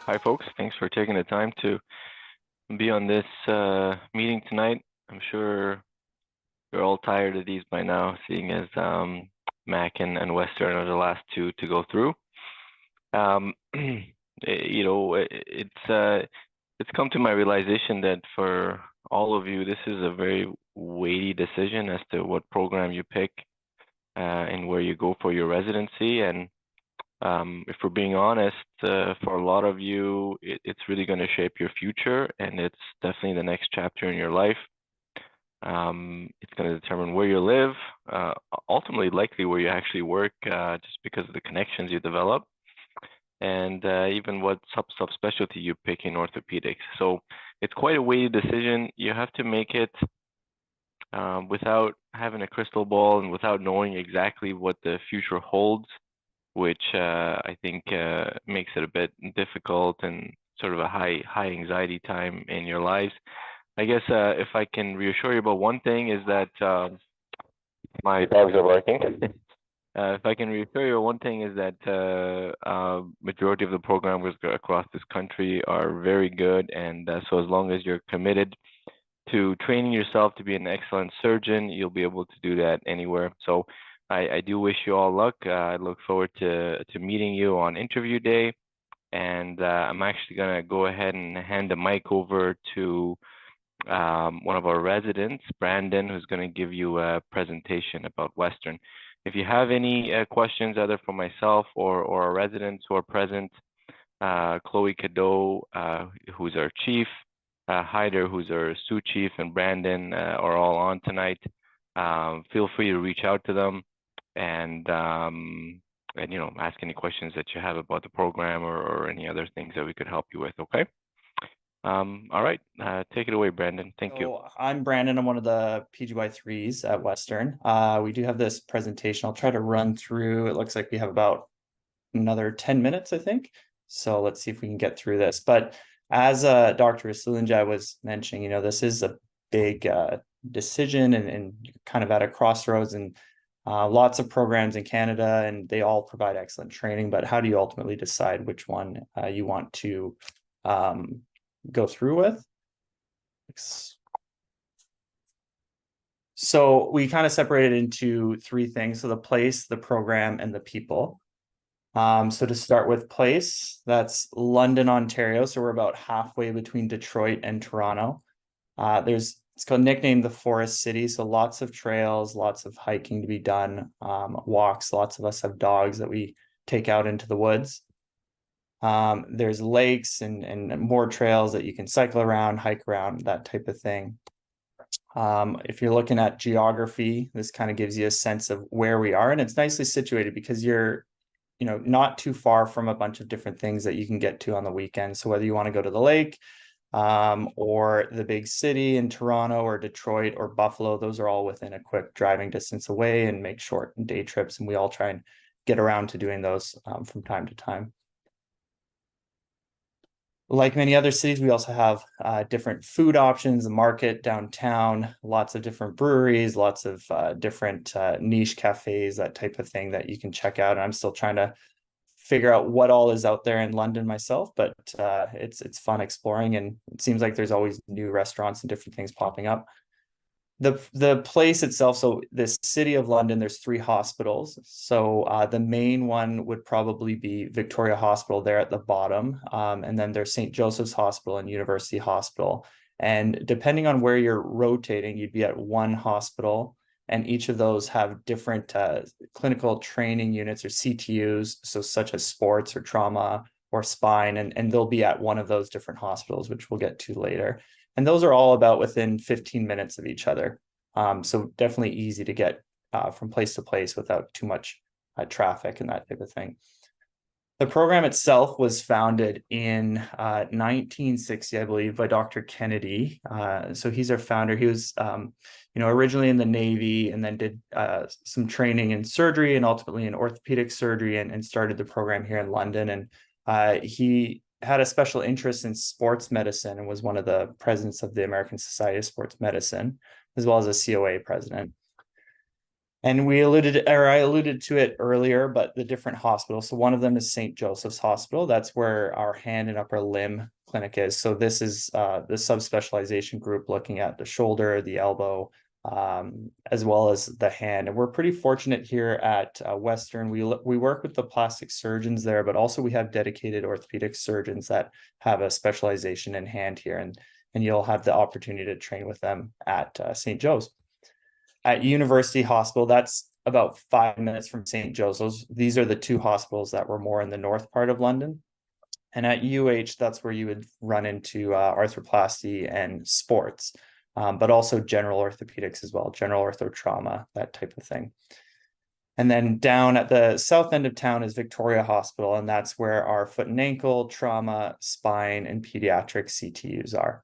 Hi, folks. Thanks for taking the time to be on this meeting tonight. I'm sure you're all tired of these by now, seeing as Mac and Western are the last two to go through. It's come to my realization that for all of you, this is a very weighty decision as to what program you pick and where you go for your residency. And if we're being honest, for a lot of you, it's really going to shape your future, and it's definitely the next chapter in your life. It's going to determine where you live, ultimately likely where you actually work, just because of the connections you develop, and even what subspecialty you pick in orthopedics. So it's quite a weighty decision. You have to make it without having a crystal ball and without knowing exactly what the future holds, which I think makes it a bit difficult and sort of a high anxiety time in your lives. I guess if I can reassure you about one thing is that my dogs are barking. If I can reassure you, one thing is that majority of the programs across this country are very good, and so as long as you're committed to training yourself to be an excellent surgeon, you'll be able to do that anywhere. So I do wish you all luck. I look forward to meeting you on interview day, and I'm actually gonna go ahead and hand the mic over to one of our residents, Brandon, who's going to give you a presentation about Western. If you have any questions, either for myself or our residents who are present, Chloe Cadeau, who's our chief, Hyder, who's our sous chief, and Brandon are all on tonight. Feel free to reach out to them and ask any questions that you have about the program or any other things that we could help you with. Okay. All right, take it away, Brandon. Thank you. I'm Brandon. I'm one of the PGY3s at Western. We do have this presentation. I'll try to run through. It looks like we have about another 10 minutes, I think. So let's see if we can get through this. But as Dr. Sulunjai was mentioning, this is a big decision and kind of at a crossroads, and lots of programs in Canada, and they all provide excellent training. But how do you ultimately decide which one you want to go through with? So we kind of separated into three things. So the place, the program, and the people. So to start with place, that's London, Ontario. So we're about halfway between Detroit and Toronto. It's called nicknamed the Forest City. So lots of trails, lots of hiking to be done, walks. Lots of us have dogs that we take out into the woods. There's lakes and more trails that you can cycle around, hike around, that type of thing. If you're looking at geography, this kind of gives you a sense of where we are, and it's nicely situated because you're, not too far from a bunch of different things that you can get to on the weekend. So whether you want to go to the lake, or the big city in Toronto or Detroit or Buffalo, those are all within a quick driving distance away, and make short day trips. And we all try and get around to doing those from time to time. Like many other cities, we also have different food options, a market downtown, lots of different breweries, lots of different niche cafes, that type of thing that you can check out. And I'm still trying to figure out what all is out there in London myself, but it's fun exploring, and it seems like there's always new restaurants and different things popping up. The place itself, so this city of London, there's 3 hospitals. So the main one would probably be Victoria Hospital there at the bottom, and then there's St. Joseph's Hospital and University Hospital. And depending on where you're rotating, you'd be at one hospital, and each of those have different clinical training units or CTUs, so such as sports or trauma or spine, and they'll be at one of those different hospitals, which we'll get to later. And those are all about within 15 minutes of each other. So definitely easy to get from place to place without too much traffic and that type of thing. The program itself was founded in 1960, I believe, by Dr. Kennedy. So he's our founder. He was, originally in the Navy, and then did some training in surgery and ultimately in orthopedic surgery, and started the program here in London. And he had a special interest in sports medicine and was one of the presidents of the American Society of Sports Medicine, as well as a COA president. And I alluded to it earlier, but the different hospitals. So one of them is St. Joseph's Hospital. That's where our hand and upper limb clinic is. So this is the subspecialization group looking at the shoulder, the elbow, as well as the hand. And we're pretty fortunate here at Western. We work with the plastic surgeons there, but also we have dedicated orthopedic surgeons that have a specialization in hand here. And you'll have the opportunity to train with them at St. Joe's. At University Hospital, that's about 5 minutes from St. Joseph's. These are the two hospitals that were more in the north part of London. And at UH, that's where you would run into arthroplasty and sports, but also general orthopedics as well, general ortho trauma, that type of thing. And then down at the south end of town is Victoria Hospital, and that's where our foot and ankle, trauma, spine, and pediatric CTUs are.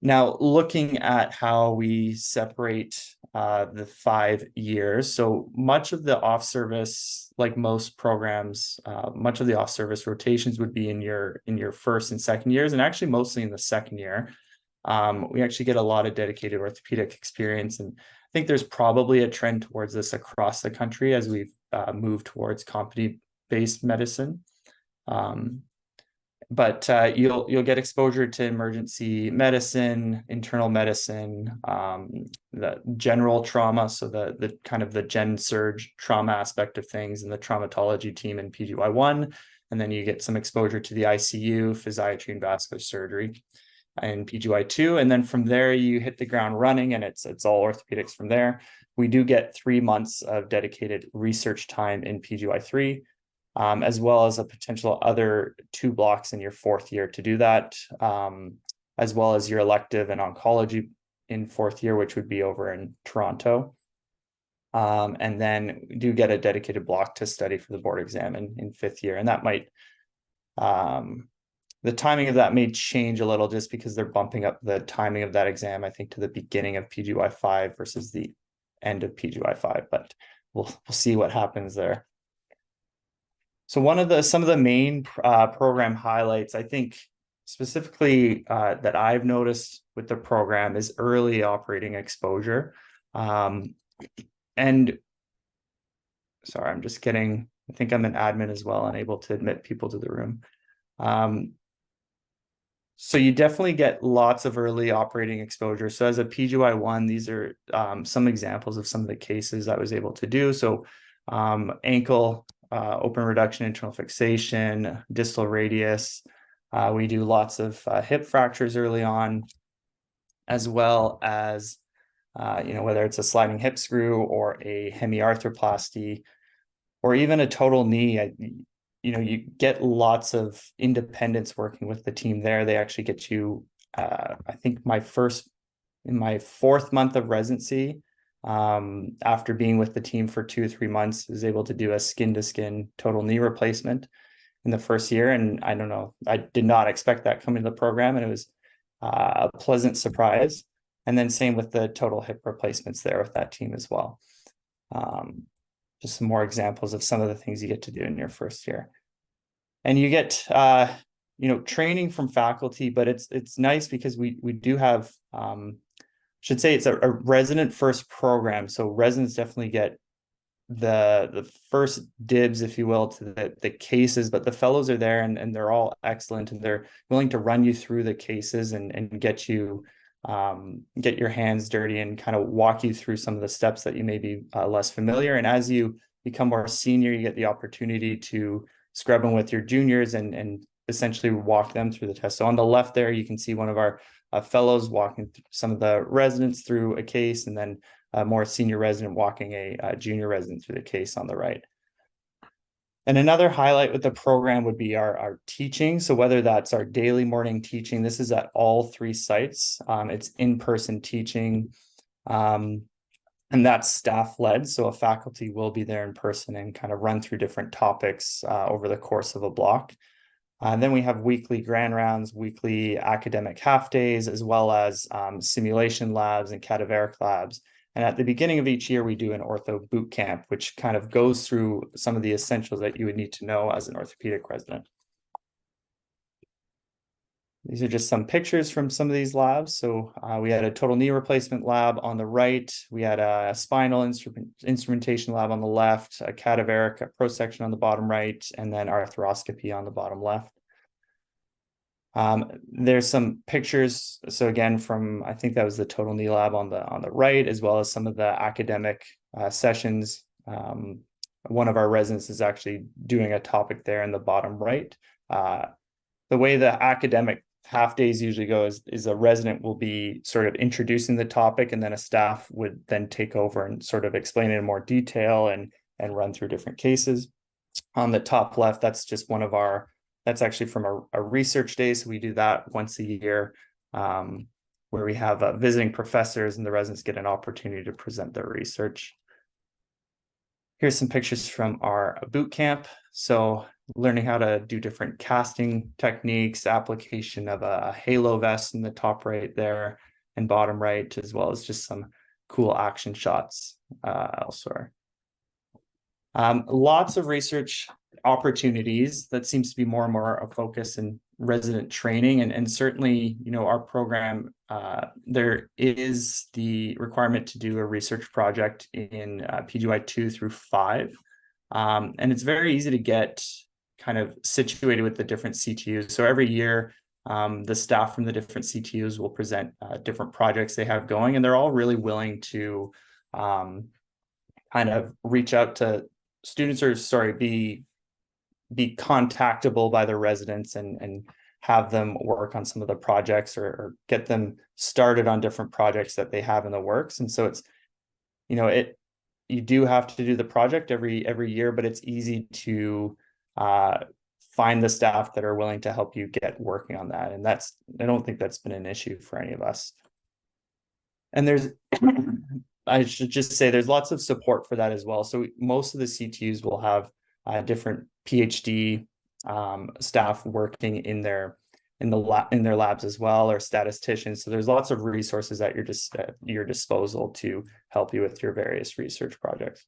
Now, looking at how we separate the 5 years, so much of the off-service, like most programs, much of the off-service rotations would be in your first and second years, and actually mostly in the second year. We actually get a lot of dedicated orthopedic experience, and I think there's probably a trend towards this across the country as we've moved towards competency-based medicine. But you'll get exposure to emergency medicine, internal medicine, the general trauma, so the kind of the gen surge trauma aspect of things, and the traumatology team in PGY1, and then you get some exposure to the ICU, physiatry, and vascular surgery in PGY2, and then from there you hit the ground running, and it's all orthopedics from there. We do get 3 months of dedicated research time in PGY3. As well as a potential other 2 blocks in your 4th year to do that, as well as your elective and oncology in 4th year, which would be over in Toronto. And then we do get a dedicated block to study for the board exam in 5th year. And that might, the timing of that may change a little just because they're bumping up the timing of that exam, I think, to the beginning of PGY5 versus the end of PGY5, but we'll see what happens there. So some of the main program highlights, I think specifically that I've noticed with the program is early operating exposure. And sorry, I think I'm an admin as well, unable to admit people to the room. So you definitely get lots of early operating exposure. So as a PGY1, these are some examples of some of the cases I was able to do. So ankle, open reduction, internal fixation, distal radius. We do lots of hip fractures early on, as well as, whether it's a sliding hip screw or a hemiarthroplasty, or even a total knee. You get lots of independence working with the team there. They actually get you, I think in my 4th month of residency, after being with the team for 2 or 3 months, is able to do a skin-to-skin total knee replacement in the 1st year. And I don't know, I did not expect that coming to the program, and it was a pleasant surprise. And then same with the total hip replacements there with that team as well. Just some more examples of some of the things you get to do in your 1st year. And you get training from faculty, but it's nice because we do have should say it's a resident first program. So residents definitely get the first dibs, if you will, to the cases, but the fellows are there and they're all excellent, and they're willing to run you through the cases and get you get your hands dirty and kind of walk you through some of the steps that you may be less familiar. And as you become more senior, you get the opportunity to scrub them with your juniors and essentially walk them through the test. So on the left there, you can see one of our fellows walking some of the residents through a case, and then a more senior resident walking a junior resident through the case on the right. And another highlight with the program would be our teaching. So whether that's our daily morning teaching, this is at all 3 sites. It's in-person teaching, and that's staff-led. So a faculty will be there in person and kind of run through different topics over the course of a block. Then we have weekly grand rounds, weekly academic half days, as well as simulation labs and cadaveric labs. And at the beginning of each year, we do an ortho boot camp, which kind of goes through some of the essentials that you would need to know as an orthopedic resident. These are just some pictures from some of these labs. So we had a total knee replacement lab on the right. We had a spinal instrumentation lab on the left, a cadaveric prosection on the bottom right, and then arthroscopy on the bottom left. There's some pictures. So again, from I think that was the total knee lab on the right, as well as some of the academic sessions. One of our residents is actually doing a topic there in the bottom right. The way the academic half days usually go is a resident will be sort of introducing the topic, and then a staff would then take over and sort of explain it in more detail and run through different cases. On the top left, that's just one of our, that's actually from a research day. So we do that once a year, where we have visiting professors and the residents get an opportunity to present their research. Here's some pictures from our boot camp. So learning how to do different casting techniques, application of a halo vest in the top right there and bottom right, as well as just some cool action shots elsewhere. Lots of research opportunities. That seems to be more and more a focus in resident training, and certainly, you know, our program, there is the requirement to do a research project in PGY 2 through 5, and it's very easy to get kind of situated with the different CTUs. So every year, the staff from the different CTUs will present different projects they have going, and they're all really willing to kind of reach out to students, or sorry, be contactable by the residents and have them work on some of the projects, or get them started on different projects that they have in the works. And so it's, you know, you do have to do the project every year, but it's easy to find the staff that are willing to help you get working on that. And that's, I don't think that's been an issue for any of us. And there's, I should just say there's lots of support for that as well. So most of the CTUs will have different PhD staff working in their labs as well, or statisticians. So there's lots of resources at your disposal to help you with your various research projects.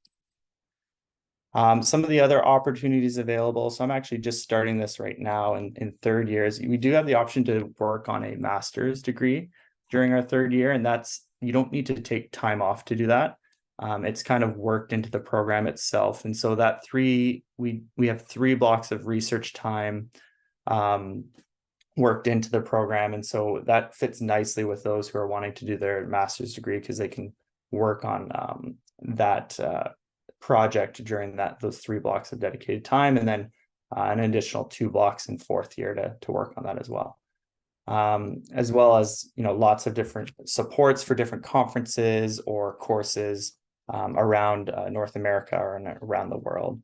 Some of the other opportunities available. So I'm actually just starting this right now in third years. We do have the option to work on a master's degree during our third year, and that's, you don't need to take time off to do that. It's kind of worked into the program itself. And so that we have 3 blocks of research time worked into the program. And so that fits nicely with those who are wanting to do their master's degree, because they can work on that project during those 3 blocks of dedicated time, and then an additional 2 blocks in fourth year to work on that as well. As well as, you know, lots of different supports for different conferences or courses around North America or around the world.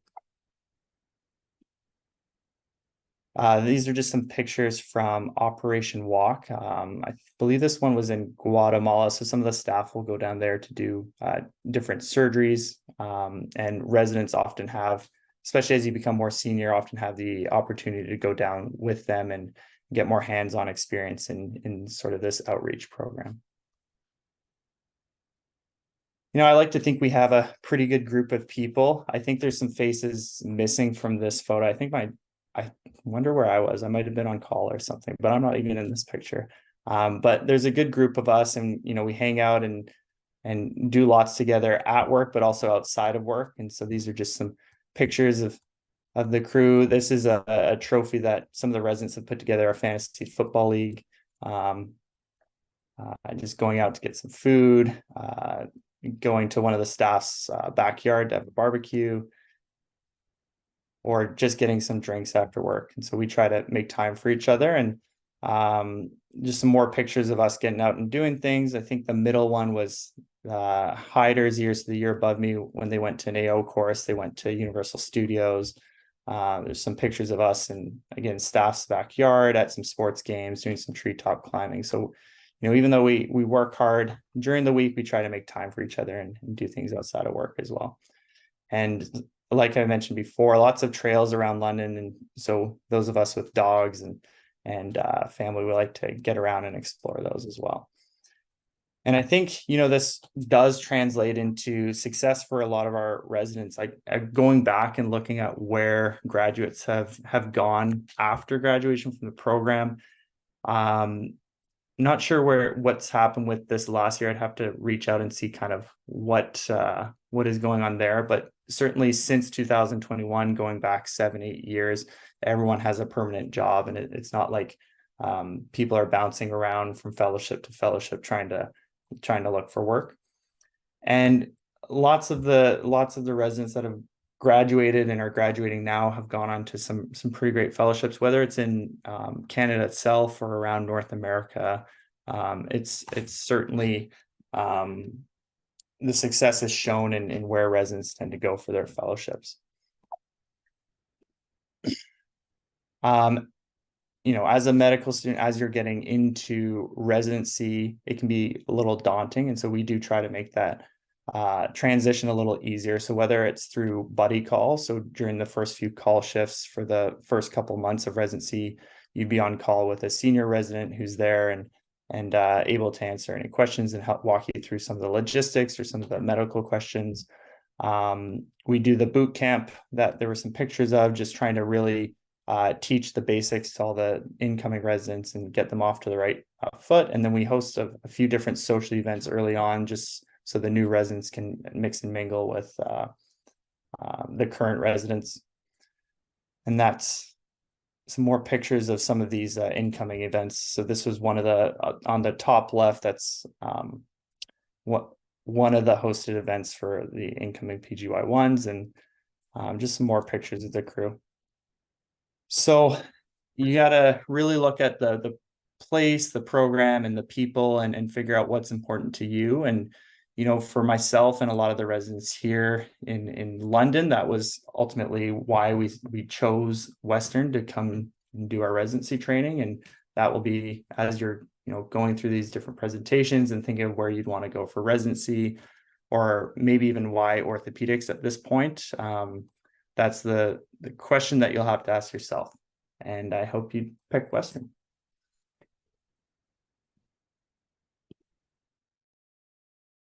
These are just some pictures from Operation Walk. I believe this one was in Guatemala. So some of the staff will go down there to do different surgeries, and residents often have, especially as you become more senior, often have the opportunity to go down with them and get more hands-on experience in sort of this outreach program. You know, I like to think we have a pretty good group of people. I think there's some faces missing from this photo. I wonder where I was. I might have been on call or something, but I'm not even in this picture. But there's a good group of us, and, you know, we hang out and do lots together at work, but also outside of work. And so these are just some pictures of the crew. This is a trophy that some of the residents have put together, a fantasy football league. Just going out to get some food, going to one of the staff's backyard to have a barbecue, or just getting some drinks after work. And so we try to make time for each other, and just some more pictures of us getting out and doing things. I think the middle one was Hyder's years, the year above me, when they went to an AO course, they went to Universal Studios. There's some pictures of us, and again, staff's backyard at some sports games, doing some treetop climbing. So, you know, even though we work hard during the week, we try to make time for each other and do things outside of work as well. And like I mentioned before, lots of trails around London. And so those of us with dogs and family, we like to get around and explore those as well. And I think, you know, this does translate into success for a lot of our residents. Like going back and looking at where graduates have gone after graduation from the program, Not sure what's happened with this last year. I'd have to reach out and see kind of what is going on there. But certainly since 2021, going back 7-8 years, everyone has a permanent job, and it's not like people are bouncing around from fellowship to fellowship trying to look for work. And lots of the residents that have graduated and are graduating now have gone on to some pretty great fellowships, whether it's in Canada itself or around North America. It's certainly the success is shown in where residents tend to go for their fellowships. As a medical student, as you're getting into residency, it can be a little daunting, and so we do try to make that transition a little easier. So whether it's through buddy call, so during the first few call shifts for the first couple months of residency, you'd be on call with a senior resident who's there and able to answer any questions and help walk you through some of the logistics or some of the medical questions. We do the boot camp that there were some pictures of, just trying to really teach the basics to all the incoming residents and get them off to the right foot. And then we host a few different social events early on, just so the new residents can mix and mingle with the current residents. And that's some more pictures of some of these incoming events. So this was one of the on the top left, that's one of the hosted events for the incoming PGY1s, and just some more pictures of the crew. So you got to really look at the place, the program, and the people, and figure out what's important to you. And for myself and a lot of the residents here in London, that was ultimately why we chose Western to come and do our residency training. And that will be, as you're going through these different presentations and thinking of where you'd want to go for residency, or maybe even why orthopedics at this point. That's the question that you'll have to ask yourself. And I hope you pick Western.